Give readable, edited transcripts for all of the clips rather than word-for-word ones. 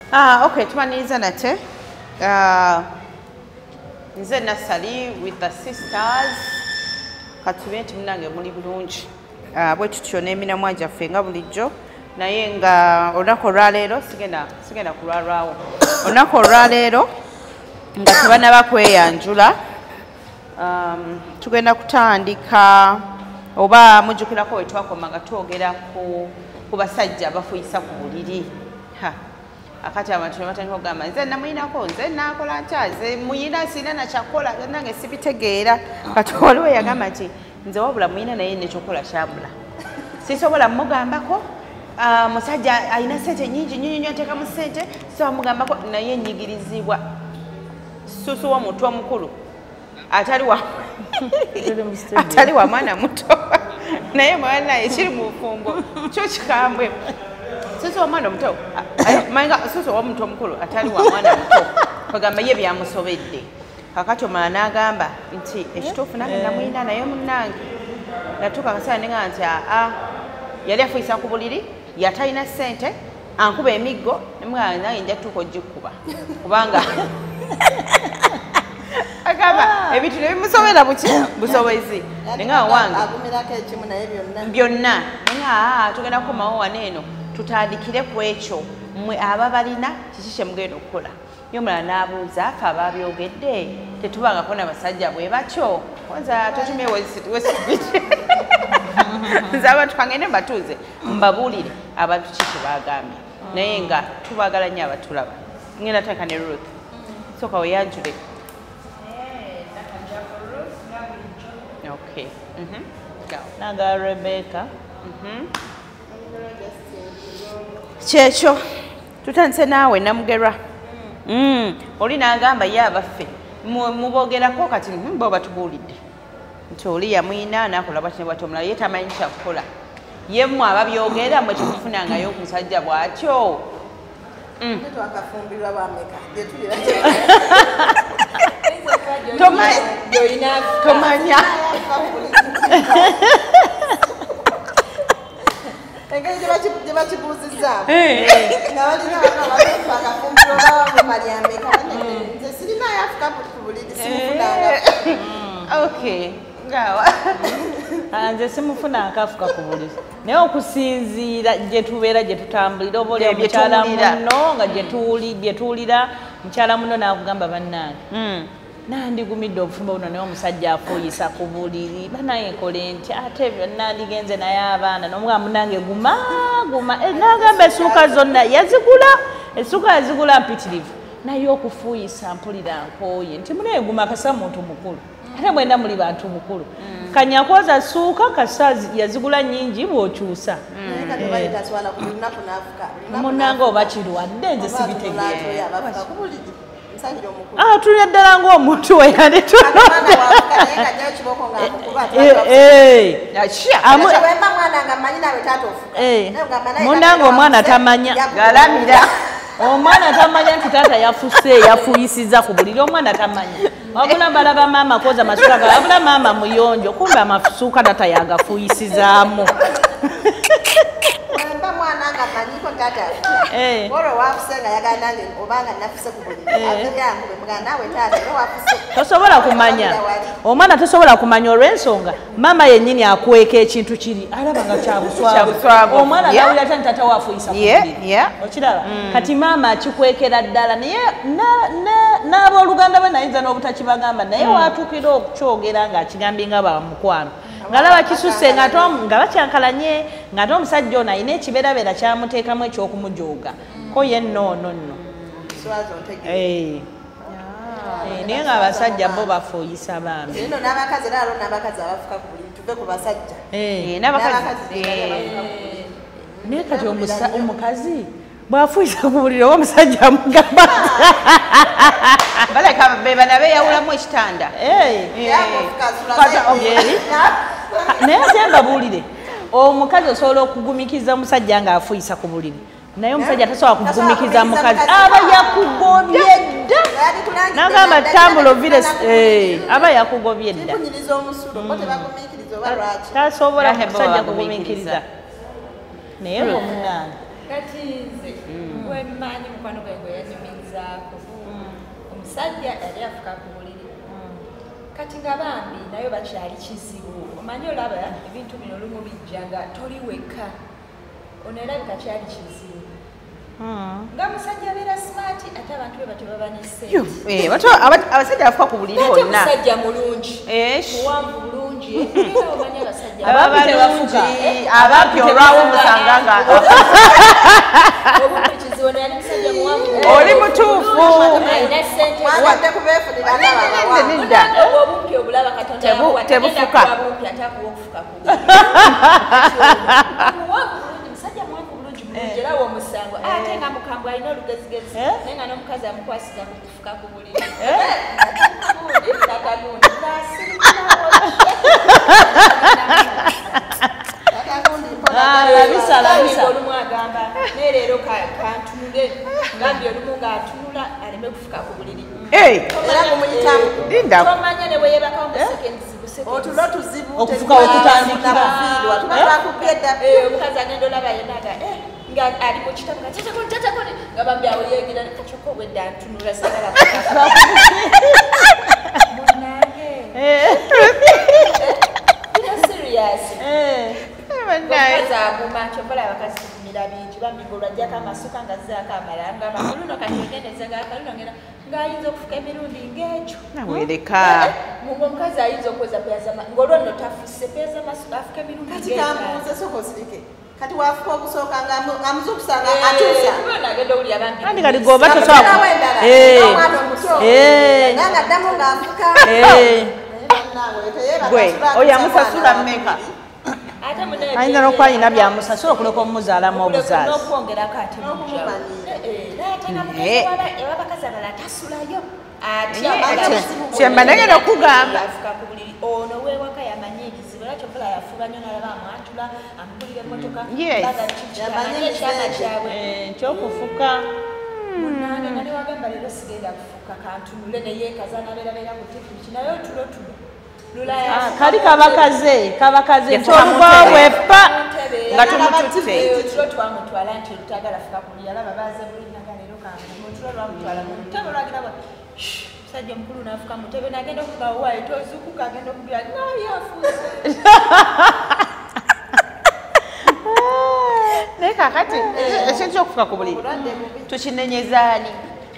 Okay, tumaniriza nate. Nze Nasali with the sisters. Katubenti munange muli bulungi. Bwe tutyo n'emina mwanja ffe nga bulijjo. Naye nga olunaku olwaleero sigenda kulwalwawo. Olunaku olwaleero nga tebanaba kweyanjula. Tugenda kutandika oba mujjukirako we twakoma nga twogera ku basajja abafuyisa ku buliri. Akati abantu ne batandika okugamba nze namuyinako nze naakola ntya nze muyina sina nakyakola nange sibitegeera kati waliwo yagamba nti nze wabula muyina naye nekyokola kyabula sisobola mugambako musajja alina sente nyingi nyinyi nteekamu sente sisobola mugambako naye nyigirizibwa susu w'omuntu omukulu atali wa mwana muto naye mwana ekiri mu bufumbo kyo kikambwe susu wa mwana muto manga susu wa muntu omukulu atali wa mwana muto kagamba ye byamusobedde kakati omwana n'agamba nti ekituufu nange namuyina naye munnange natuuka akaseera nenga nti yali afuyisa ku buliri yatalina ssente ankuba emiggo nemugamba nange nja kutuuka ogikkuba kubanga agamba ebintu nebimusobera busobezi nenga wange byonna nenga tugenda kukomawo waneeno tutandikire ku ekyo mmwe aba balina kiki kye mugenda okukola ye omulala n'abuuza afe ababyogedde tetubangako n'abasajja bwe batyo oza totumye wesibiti nze abantu kangende mbatuuze mbabuulire abantu ki tebagambye naye nga tubagala nnyo abatulaba ngenda teeka ne Ruth soka weyanjule okay naga Rebecca kyekyo tutandise naawe namugerwa oli n'agamba ye abaffe mubogerako kati bo batubuulidde nti oli yamuyina nakola bwati ne bwati omulala ye tamanyi kyakukola ye mmwe ababyogera mwe kikufunangayo omusajja bw'atyo tomanya engeri gye bakibuuzizaamu nga balina bakafumbiro bawamumali ameka nze sirinayo afuka ku buliri simufunanga okay ngawa nze simufuna akafuka ku buliri naye okusinziira gye tubeera gye tutambulira oba oli omukyala muno nga gye tuwulira mukyala muno n'akugamba bannange nandigumidde obufumbo buno naye omusajja afuyisa ku buliri banayekole nti ate nandigenze naye abaana nomugamba munange guma nagamba essuuka zonna yazigula mpitirivu naye okufuyisa mpulira nkooye nti munaye guma kasa muntu mukulu ate mwenda muli bantu mukulu kanyakoza ssuuka kasa yazigula nyingi bw'okyusa munange oba kirwadde nze sibitegeera tulya ddala ng'omuntu we yali munange omwana tamanya galamira omwana tamanya nti taata yafuse yafuyisiza ku buliri omwana tamanya wabula balaba maama koza masuka ga wabula maama muyonjo kumbe amasuka taata yagafuyisizaamu tosobola kumanya omwana tosobola kumanya olw'ensonga maama yennyini akweka ekintu kiri alaba nga kyabuswabu omwana nawulira tani tata wafuyisa okiraba kati maama akikwekera ddala naye n'abooluganda be nayinza n'obutakibagamba naye watuukira okukyogera ng'akigambye nga bamukwano ngalaba kisusse nga bakyankalanye ng'ate omusajja ono alina ekibeerabeera kyamuteekamu ekyokumujooga ko ye nno naye ng'abasajja bo bafuyisa baami naye kati omukazi bw'afuyisa ku buliri oba omusajja amugamba baleka beba beeyawulamu ekitanda naye ate mbabuulire omukazi osobola okugumikiza omusajja ng'afuyisa ku buliri naye omusajja tasobola kugumikiza mukazi aba yakugobye dda nagamba tambula ovire aba yakugobye dda tasobola omusajja kugumikiriza naye omunange kati nze wemmanyi mukwano gwange yanyumizaako omusajja yali afuka ku buliri kati nga bambi nayo bakyali kizibu omanyi olaba ebintu bino olumu bijja nga toli wekka ono erabika kyali kizibu nga musajja abeera smart ate abantu be batyo baba nesente abasajja bafuka ku buliri bonna musajja mulungi muwanvu bulungi omanyi abasajja abampi olwawo musanga nga obukizibu ono yali musajja muwanvu oli mutuufu nedda obumpi obulaba katonda tebufuka obumpi atakuwa okufuka ku era womusango ate nga mukambwe alina olugezigezi naye nga n'omukazi amukwasiza ku kufuka ku buliri olumu agamba naye leero kantunule ngambye olumu ng'atunula aleme kufuka ku buliri tomanya ne bweyebakawo mu otulo tuzibu okufuka okutandikira omukazi agenda olaba yenaga nga ali mu kitabu tatakoni nga bambi awo yegira kakyokka obwedda ntunula sagala munange serious omukazi aguma kyobola abakazi tukumira bingi bambi ng'olwajjako amasuka nga zzaako amala nga bakuluno kati ogendeza ngakaluno ngenda ng'ayinza okufuka emirundi ng'ekyo nawereka omukazi ayinza okweza peyazama ng'olwono tafuse peyazamasuka afuka emirundi ng'ekambuze sokosirike kati wafuka okusooka ng'amuzukusanga atuusa nagenda owulira bambi kandi kati goba tosobola omwana omuto nanga addamu ng'afuka gwe oyo amusasula mmeka ayinza n'okuba alina byamusasula okuleka omumuzaalamu obuzaazi n'okwongerako ate abakazi abalala tasulayo kyemba nagenda okugamba afuka ku buliri ono wewaka yamanyi ebizibu era kyobola yafuba nnyo nalaba amwatula amugulira emmotoka bagamanye ekyana kyabwe ekyokufuka munange nga newagamba leero sigenda kufuka kantunule neyeekaza nabeerabeera ku tipiki naye otulotulo kali kabakaze kyolugobwepa nga tumututte otulo twamutwala nti olutagala fuka ku buliri alaba baaze bulinaga leero kange otulo lwamutwala mu ntebe olwagira musajja omukulu nafuka mutebe nagenda okugawo waayo tozukuka agenda okubira nayafuuse naye kakati ekintu kyokufuka ku buliri tukinenyezaani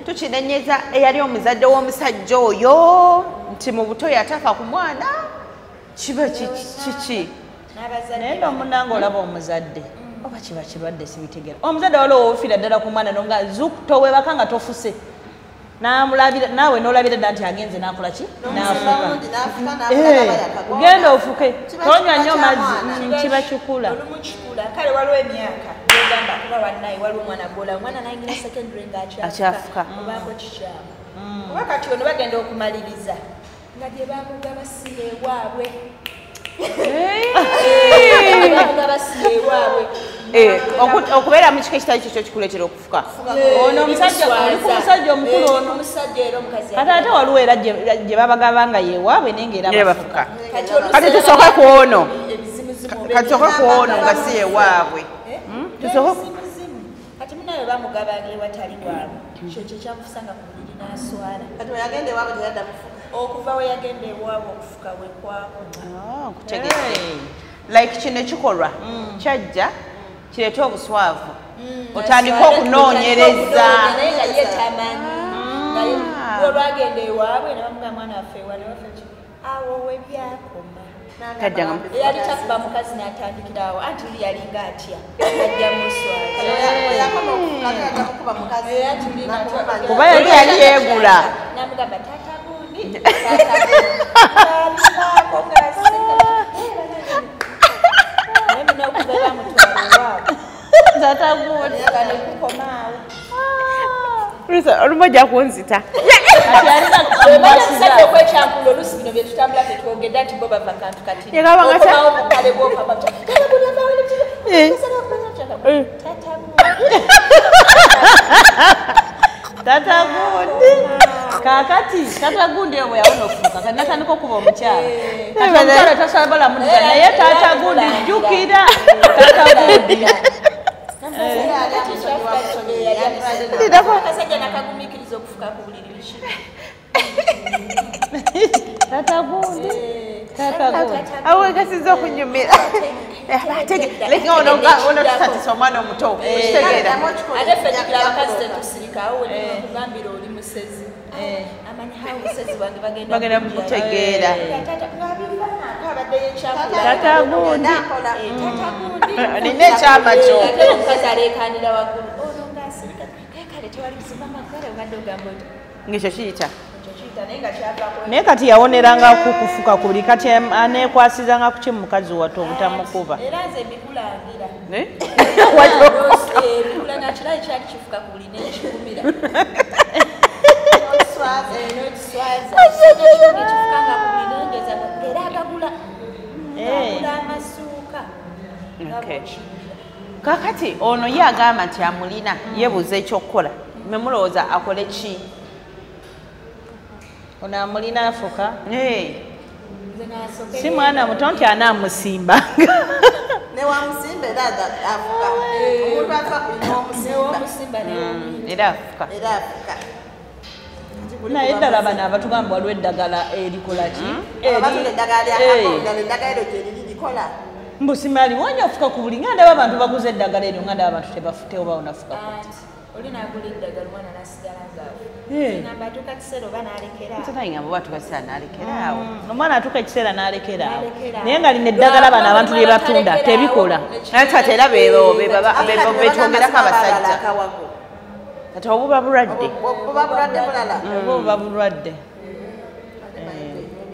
tukinenyeza eyali omuzadde w'omusajja oyo nti mu buto yatafa ku mwana kiba kiki naye nomunanga olaba omuzadde oba kiba kirwadde sibitegera omuzadde waliwo ofiira ddala ku mwana nonga towebaka nga tofuse naawe nolabira dda nti agenze nakola ki nafuka genda ofuke tonywa nnyo mazzi kiba kikula kale waliwo emyaka ogamba kuba wannaye waliwo omwana gola omwana nayingira secondary ngakyafuka obaako kikyamu oba kati ono bagenda okumaliriza nga gye bamugaba siye ewaabwe okubeera mu kika ekitali kikyo kikuleetera okufuka ono omusajja omukulu ono kati ate waliwo era gye babagaba nga yewaabwe naye ngaera bafuka kati tusooke ku ono katusooke ku ono nga si yewaabwe kati munawe bamugaba ewatali waabwe kyekyo kyamufusanga ku buliri n'aswala kati weyagenda ewaabwe teyadda mufuka okuva we yagenda ewaabwe okufuka we kwakoma kutegedde like kino ekikolwa kyajja kireete obuswavu otandika okunoonyereza naye nga ye tamanyi olwagenda ewaabwe ne bamuga mwana waffe ewa newaffe awo we byakoma eyali takuba mukazi n'atandikira awo anti oli yalinga atya ajja kuba yali yeegula namugamba taata gundi olumu ojja kunzita okwekyankulo olusi bino byetutambula tetwogedda nti bo bava kantu katibukale tata gundi kakati tata gundi ewe yawona okufuka kati natandika okuba omukyala kati omukyala tasobola muliza naye tata gundi jjukira tata gundi akasajja nakagumiikiriza okufuka ku buliri bikiri tata gundi awe kasiza okunyumira leka ono tusatisa omwana omuto kitegeera ate ffe tugira abakazi tetusirika awo wenokugambira oli musezi amanyi hawo musezi wange bagenda mukutegeera abaddeyo ekyakula tata gundi nina ekyama kyo ate omukazi aleekanira waggulu ono ngaasirika kale tewali buzibu amagale obadde ogamba oti ngekyo kiyita naye kati yawoneranga kukufuka ku buli kati aneekwasizanga ku kimu mukazi wato obutamukuba era nze mbikulangira ebikula nakirayi kyali kifuka ku buli nekigumira ekifukanga ku buli nengeza era agagula amasuuka kakati ono ye agamba nti amulina yebuuza ekyokukola memulowooza akole ki ono amulina afuka si mwana muto nti anaamusimbanga newamusimba era afuka omuntu afa omusimba era afuka naye eddala bano abatugamba waliwo eddagala erikolaki eddagala eryo gyeriri mbusimali wonya ofuka ku buli nga ndaba abantu baguza eddagala eryo nga ndaba abantu tebafuteoba onafuka oli nagula eddagala omwana nasigala ngaafu atuuka kiseera oba nalekeraawo batukasira nalekeraawo omwana atuuka ekiseera nalekeraawo naye nga lina eddagala bano abantu lye batunda tebikola kati era betwongerako abasajja kati obuba bulwadde oba bulwadde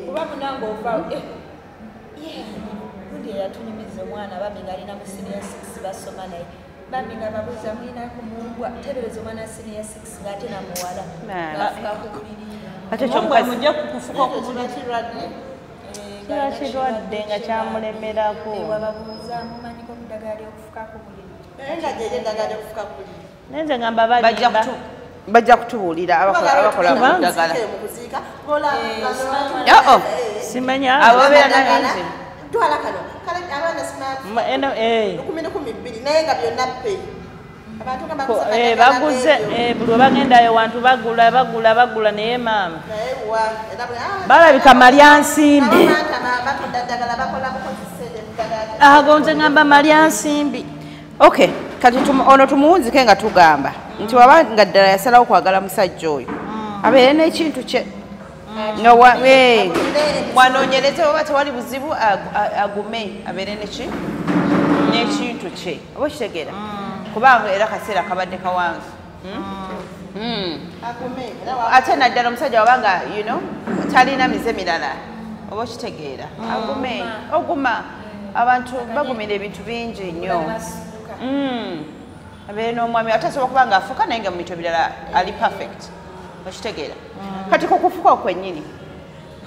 kuba munanga ovaawo gundi eyatunyumiza omwana bambi ngaalina mu senior 6 basoma naye bambi nga babuuza mwinaku mumbwa tereereza omwana senior 6 ngaate namuwala ngafuka ku buliri mujja kukufuka ku buliri kiba kirwadde nga kyamulemerako wababuuza mumanyiko kudagala lyokufuka ku buliri nga gyeri eddagala lyokufuka ku buliri nenze ngamba balimba bajja kutubuulira abakola mu ddagala simanya abobeera naye twala kano kale abaana simaafuna 12 naye nga byonna pe abantu nga baguze buli webagendayo wantu bagula naye maama balabika malyansimbi agonze ngamba malyansimbi okay kati ono tumuwunzike nga tugamba nti waba nga ddala yasalawo kwagala musajja oyo abeere n'ekintu kye wanoonyereze oba tewali buzibu agume abeere n'ekintu kye oba kitegeera kubanga era kaseera kabadde kawanvu ate naddala omusajja wabanga talina mize mirala oba kitegeera agume oguma abantu bagumira ebintu bingi nnyo abeere n'omwami ate asobola kuba nga afuuka naye nga mu bintu ebirala ali perfect okitegeera kati kukufuka kwennyini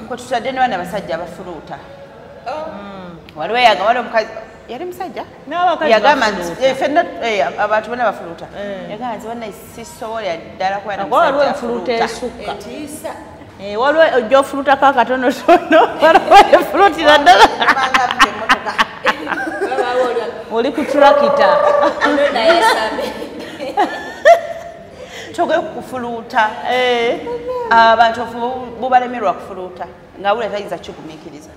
kwe tutadde ne bana basajja abafuluuta waliwo omukazi yali musajja yagamba nti fenna abantu bonna bafuluuta yagamba nti bonna sisobola ddala kuba waliwo enfuluuta esukka waliwo ojja ofulutako akatonotono waliwo efulutira ddala oli ku turakita toge kufuluuta abantu bubalemerwa kufuluuta nga bule tayinza kigumiikiriza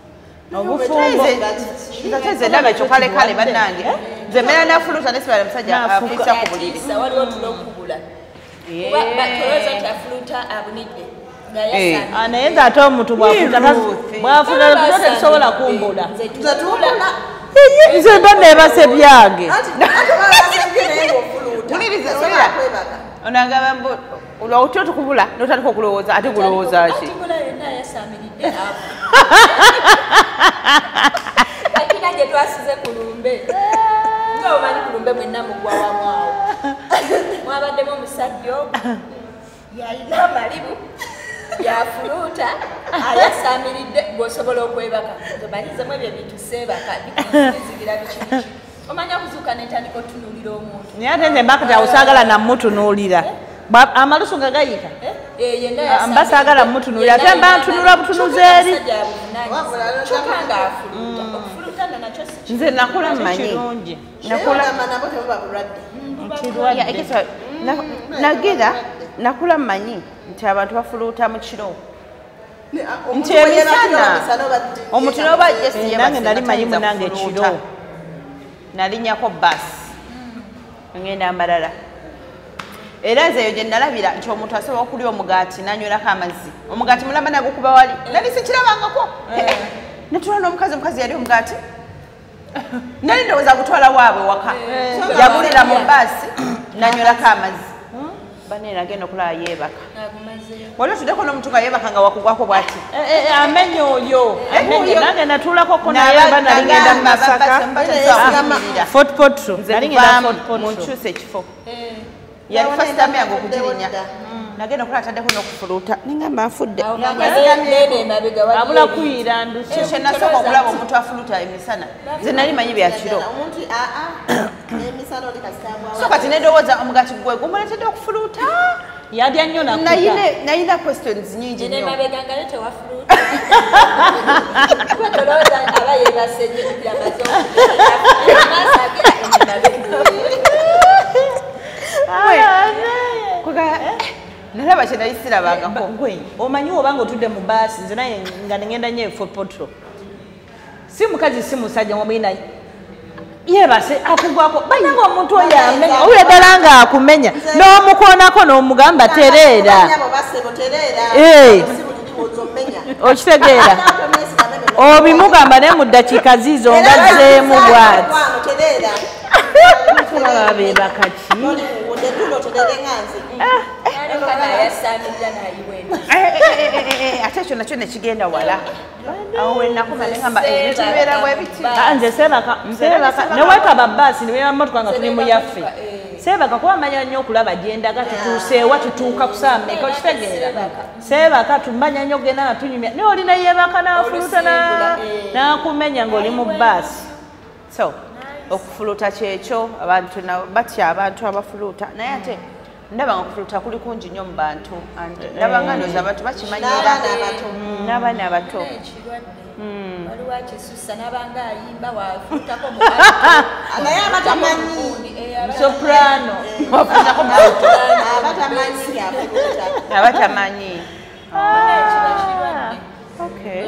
obufumboze ndaba ekyo kalekale bannange nze mbeera nafuluuta nesibala musajja afulisa ku buliri waliwo tulokubula abunidde naye nze ate omuntu bwafuluta tetusobola kumbula nze mba neebase byange onagamba mbu olwawuti otukubula notandika okulowooza ate kulowooza ki akina gye twasize ku lumbe nga omanyi ku lumbe mwenna mugwa wamwawo mwabaddemu omusajja ogu yalina amalibu yafuluuta ayasaamiridde gwosobola okwebaka omanyizemu ebyo bintu seebaka bikuzigira bikibiki omanya okuzuuka nentandika otunuulira omuntu naye ate nze mbakati awo saagala namutunuulira amalusu nga gayita mba saagala mutunuulira ate mba ntunula butunuzi eri nze nakula mmanyi kirungi nabo tebuba bulwadde nagira nakula mmanyi nti abantu bafuluuta mu kiro nti emisana omuti n'oba nange nali manyi munange ekiro nalinnyako baasi ngenda amalala era nze eyo gye nalabira nti omuntu asobola okulya omugaati n'anywelako amazzi omugaati mulamba nagukuba wali nali sikirabangako netula n'omukazi yali omugaati nali ndowooza gutwala waabwe waka yagulira mu baasi n'anywelako amazzi baneera agenda okulaba yeebaka wali otuddeko n'omuntu nga yeebaka nga wakugwako bwati amenya oyo nange natuulakoko naye ba nali ngenda mu Masaka Fort Potro nali ngenda Fort Potro munkyusa ekifo yali fasitame yange okugirinya nagenda okulaba ataddeko n'okufuluuta ningamba nfudde abula kuyira nduso kye nasooka okulaba omuntu afuluuta emisana nze nali manyi byakiro so kati nedowooza omugaati gwe gumuletedde okufuluuta yalya nnyo nayina questions nyingi nnyo nalaba kye nali sirabangako gwe omanyi oba nga otudde mu baasi nze naye nga ngenda nnyo Fort Potro si mukazi si musajja wamuyina yebase akugwako bananga omuntu oyo amenya owulira ddala nga akumenya n'omukoonako n'omugamba tereera okitegeera obimugamba naye mu ddakiika ziizo nga zzeemu bwati babebakaki ate ekyo nakyo nekigenda wala awo wenakoma negamba ebintu bibeera bwe biti nze sebaka newetaba baasi nibeera motoka nga tuli mu yaffe sebaka kuba manya nnyo okulaba gyendaga tutuuseewa tutuuka kusaameka okitegeera sebaka tumanya nnyo ogenda nga tunyumya naye olina yebaka n'afuluta n'akumenya ng'oli mu baasi so okufuluuta kyekyo abantu batya abantu abafuluuta naye ate ndaba nga okufuluuta kuli kungi nnyo mu bantu ndaba nga ndowooza abantu bakimanyira n'abaana abato waliwo akisusa n'abanga ayimba wafutako naye abatamanyi soprano abatamanyi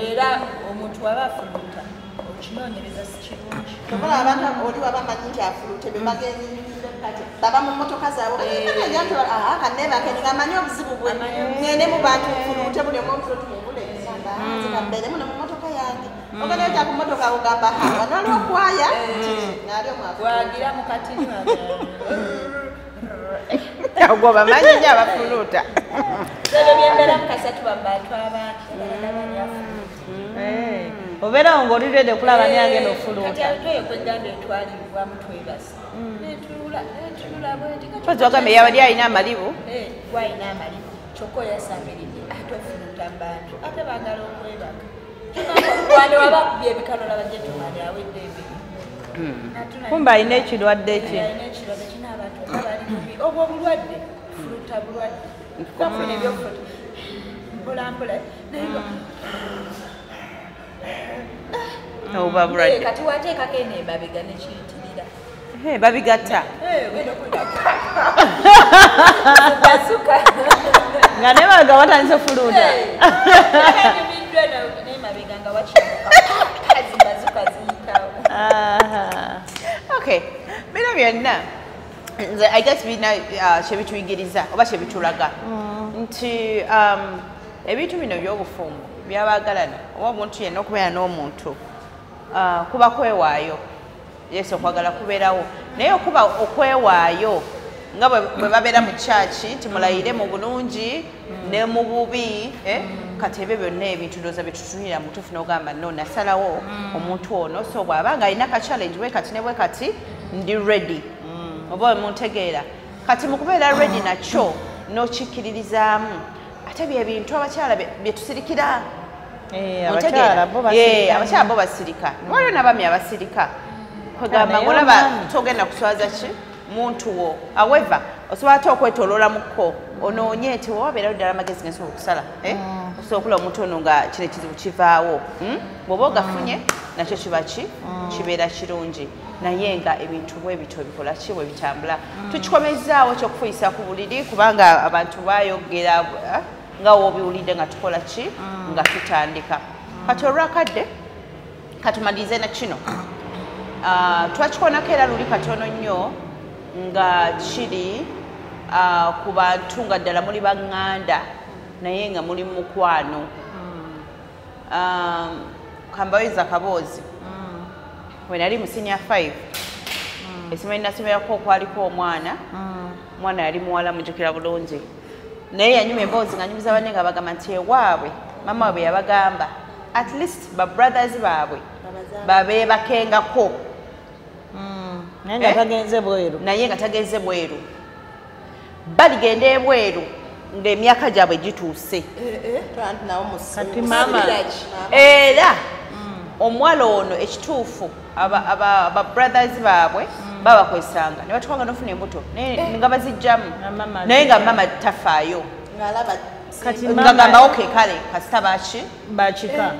era omuntu waba afuluta okinoonyereza si kirungi tokola abantu oli wabamanyi nti afulute bebagenziire kati baba mu mmotoka zaabwe kanebakengamanyi obuzibu bwe ngende mu bantu fulute buli omu omufulutu mubule mbeere muno mu mmotoka yange ogenda ojja ku mmotoka ogamba wanali okwaya naali omwagira mu katini ogwo bamanyi nyo abafuluuta ebyo byembeera mu kasatu babantu abantu obeerawo ng'olirede okulaba ni agenda ofuluuta kati atoyo kwegamba etwalibwamu twebasa netulula bweti oziwagamba eyabali alina amalibu gwalina amalibu kyokka oyasamiridde ate ofuluuta mu bantu ate baagala okwebaka wane wabakubya ebikanola bajetumani awedde ebiri kumba alina ekirwadde kye alina ekirwadde kina abantu bali mubi obwo obulwadde fuluuta bulwadde kafuna ebyokufuta mpolampola oba bulwadde kati wateekako eno emabega nekiyitirira babigatta gasuka nga nebaga watandise fuluuta nemabega nga wakibazuka ziyitawo okay bino byonna nze I guess bina kyebituyigiriza oba kyebitulaga nti ebintu bino by'obufumbo byabagalana oba omuntu yenna okubeera n'omuntu kuba kwewaayo yesu okwagala kubeerawo naye okuba okwewaayo nga bwe babeera mu kyaki timulayire mu bulungi ne mu bubi kati ebyo byonna ebintu ndowooza byetutunira mutuufu n'ogamba no nasalawo omuntu ono so bw'aba nga alina ka challenge bwe kati ne bwe kati ndi ready oba muntegeera kati mu kubeera ready nakyo n'okikkiririzaamu ate bye bintu abakyala byetusirikira abakyala bo basirika waliwo n'abaami abasirika kwegamba ng'olaba togenda kuswaza ki muntu wo however osobola ate okwetoloola mukko onoonye nti wabeerawo ddala amagezi gensobola okusala osobola okulaba omuntu ono nga kino ekizibu kivaawo bw'oba ogafunye nakyo kibeera kirungi naye nga ebintu bwe bityo bikola ki bwe bitambula tukikomezaawo kyokufuyisa ku buliri kubanga abantu bayogera nga wobiwulidde nga tukola ki nga tutandika kati olwakadde katumalirize na kino twakikonako era luli katono nnyo nga kiri ku bantu nga ddala muli baŋŋanda naye nga muli mukwano kambawiza kaboozi we nali mu senior 5 essomero linasomerako okwaliko omwana yali muwala mujjukira bulungi naye yanyuma emboozi nga nyumiza banne nga bagamba nti ewaabwe mama we bwe yabagamba at least babrothers baabwe babeebakengako naye nga tagenze bweru baligenda ebweru ng'emyaka gyabwe gituuse era omuwala ono ekituufu ababrothers baabwe babakwesanga ne batukwanga n'ofuna embuto nga bazijjamu naye nga mama tafaayo nga gamba oke kale kasita bakika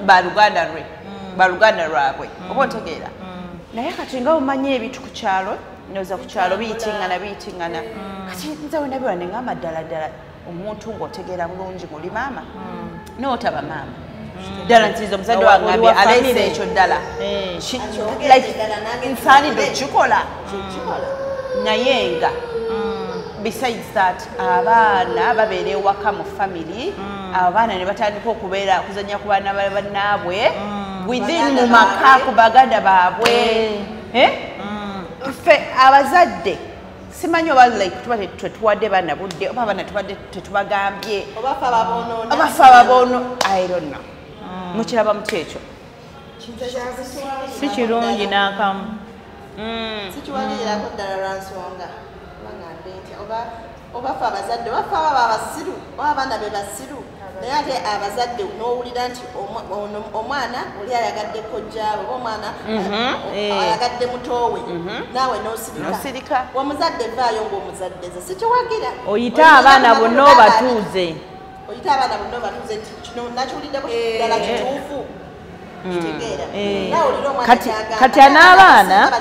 baluganda lwabwe oba otegeera naye kati nga omanyi ebintu ku kyalo noza ku kyalo biyitingana kati nze we nabyo neŋŋamba ddala omuntu ng'otegeera bulungi ng'oli maama n'otaba maama ddala ntiza omuzadde wangambye aleese ekyo ddala nsaanidde okukikola naye nga besides that abaana babeera ewaka mu family abaana ne batandika okuzanya ku baana bannaabwe within mu maka ku baganda baabwe ffe abazadde simanyi oba like tuba tetuwadde baana budde oba abaana tubadde tetubagambye abafa ababoono I don't know mukiraba muti ekyo si kirungi n'akamu sikiwalirirako ddala lwansonga baŋŋambe nti oba fe abazadde oba fe aba abasiru oba abaana be basiru naye ate abazadde n'owulira nti omwana oli ayagadde kojjaawe oba omwana ayagadde mutoowe naawe n'osirika omuzadde vaayo ng'omuzadde ze sikiwagira oyita abaana bonna obatuuze nti kino nakiwuliddeko ddala kituufu kati n'abaana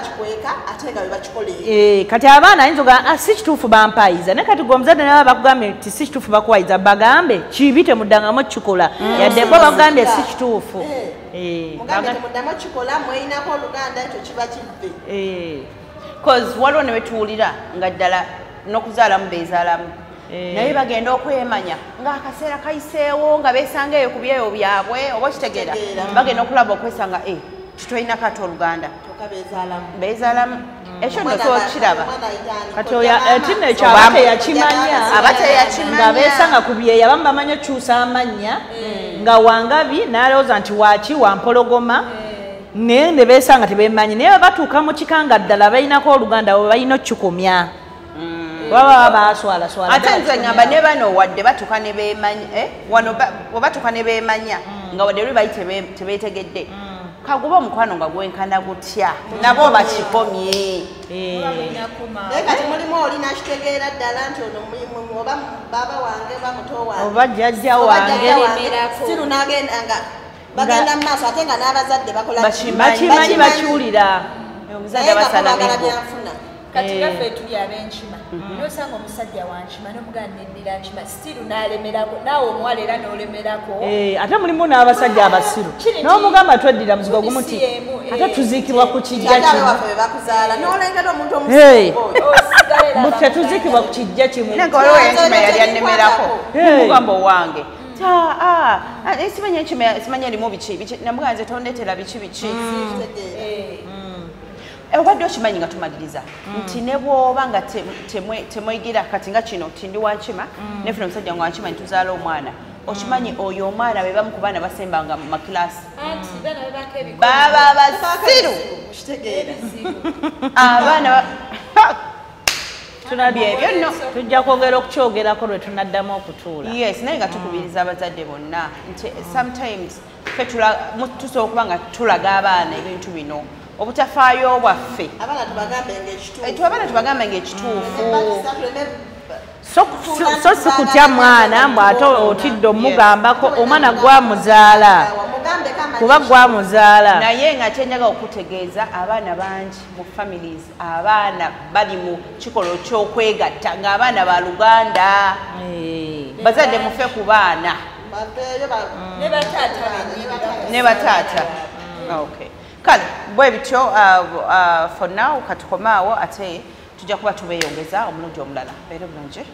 kati abaana ayinza oga si kituufu bampayiza naye kati gwe omuzadde naba bakugambye nti si kituufu bakuwayiza bagambe kibi temuddangamu kikola yadde bo bakugambye si kituufu waliwo ne betuwulira nga ddala n'okuzaalamu beezaalamu naye bagenda okwemanya ng'akaseera kayiseewo nga beesanga eyo ku byeyo byabwe oba kitegeera bagenda okulaba okwesanga titwalinako ate oluganda beezaalamu ekyo nno tookiraba kati tina ekyo aba teyakimanya nga beesanga ku byeyo abamu bamanyi okyusa amannya nga wangabi n'alowooza nti waaki wampologoma naye ne beesanga tebeemanyi naye batuuka mu kikanga ddala balinako oluganda bwe balina okukikomya baba baswala ate nze ngamba ne bano wadde batuuka ne beemanya wano batuuka ne beemanya nga wadde lwe bali tebeetegedde kaguba omukwano nga gwenkana gutya nabo bakikomye naye kati mulimu oli nakitegeera ddala nti ono oba baba wange oba muto wange oba jjajja wange siru nagendanga bagenda mu maaso ate nga n'abazadde bakola bakimanyi bakiwulira omuzadde basalameko kati gaffe tuli ab'enkima nosanga omusajja wankima nomuganda neddira nkima stiru n'alemerako naawe omuwala era n'olemerako ate mulimu n'abasajja abasiru n'omugamba tweddira muzigo gumu ti ate tuziikibwa ku kijja kimu tetuziikibwa ku kijja kimu waliwo enkima yali anemerako mugamba owange simanya erimu biki namugamba nze tondetera biki obadde okimanyi nga tumaliriza nti ne bwoba nga temwegira kati nga kino ti ndi wankima nefuna omusajja nga wankima nituzaala omwana okimanyi oyo omwana be bamu ku baana basembanga mu makilasi baba basiru abaana byebyo nno tujja kwogera okukyogerako lwe tunaddamu okutuula yes naye nga tukubiriza abazadde bonna nti sometimes tusobola okuba nga tulaga abaana ebintu bino obutafaayo bwaffe abaana tubagambe ng'ekituufu so si kutya mwana mbw ate otidde omugambako omwana gwamuzaala kuba gwamuzaala naye nga kyenjaga okutegeeza abaana bangi mu families abaana bali mu kikolo ky'okwegatta ng'abaana ba Luganda bazadde mufe ku baana ne bataata okay kale bwe bityo for now katukomaawo ate tujja kuba tubeeyongeza omulundi omulala beere bulungi